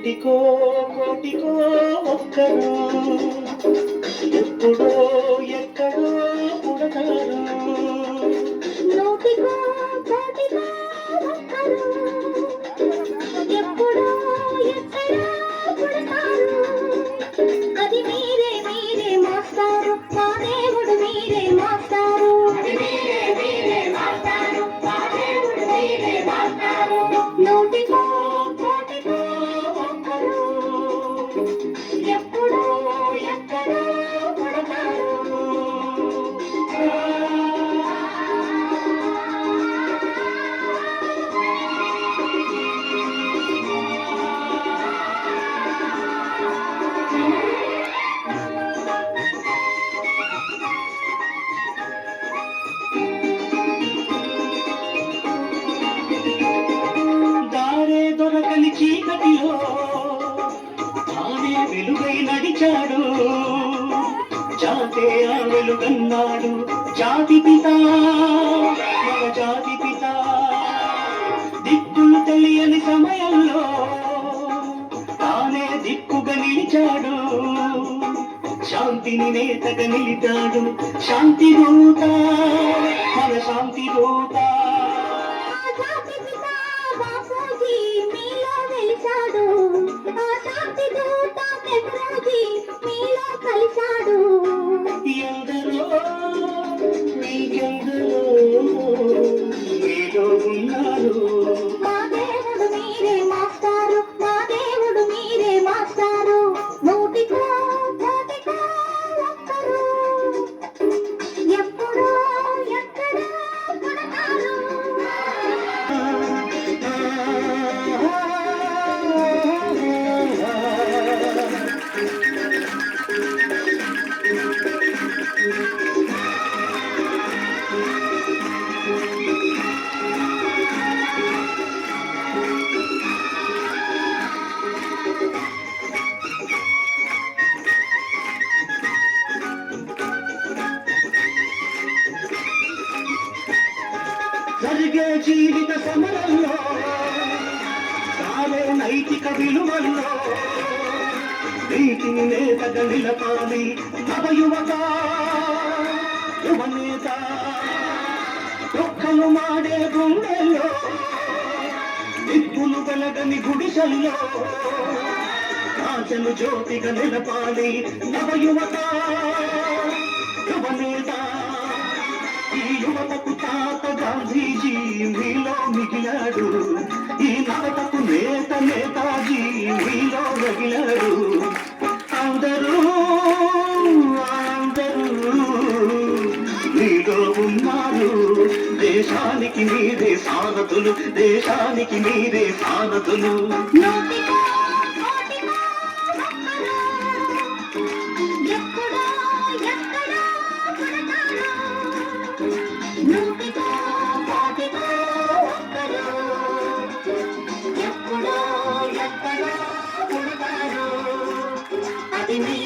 నూటికో కోటికో ఒక్కరు ఎప్పుడో ఎక్కడో పుడతారు. నూటికో కోటికో ఒక్కరు ఎప్పుడో ఎక్కడో పుడతారు. అది మీరే మీరే మాస్టారు, మా దేవుడు మీరే మాస్టారు. నూటికో కోటికో ఒక్కరు ఎప్పుడో ఎక్కడో పుడతారు. దారే దొరకని చీకటిలో తానే వెలుగై నడిచాడు. జాతే ఆ వెలుగన్నాడు జాతి పిత, మన జాతి పిత. దిక్కులు తెలియని సమయంలో తానే దిక్కుగా నిలిచాడు. శాంతిని నేతగా నిలిచాడు. శాంతి దూత, మన శాంతి దూత. జాతి పిత బాపూజీ మీలో వెలిశాడు. ఆ శాంతి దూత నెహ్రూజీ మీలో కలిశాడు. ఎందరో మీకెందరో మీలో ఉన్నారు. మా దేవుడు మీరే మాస్టారు, మా దేవుడు మీరే మాస్టారు. నూటికో కోటికో ఒక్కరు ఎప్పుడో ఎక్కడో పుడతారు. జరిగే జీవిత సమరంలో తానే నైతిక విలువల్లో నీతిని నేతగా నిలపాలి నవ యువత యువనేత. ఒక్కలు మాడే గుండెల్లో దిక్కులు వెలగని గుడిసెల్లో ఆశలు జ్యోతిగా నిలపాలి నవ యువత యువనేత. ఈ యువతకు తాత గాంధీజీ మీలో మిగిలాడు. ఈ నవతకు నేత నేతాజీ మీలో మిగిలాడు. అందరూ అందరూ మీలో ఉన్నారు. దేశానికి మీరే సారథులు, దేశానికి మీరే సారథులు. నూటికో కోటికో ఒక్కరు ఎప్పుడో ఎక్కడో పుడతారు. నూటికో కోటికో ఒక్కరు ఎప్పుడో ఎక్కడో పుడతారు. అది మీ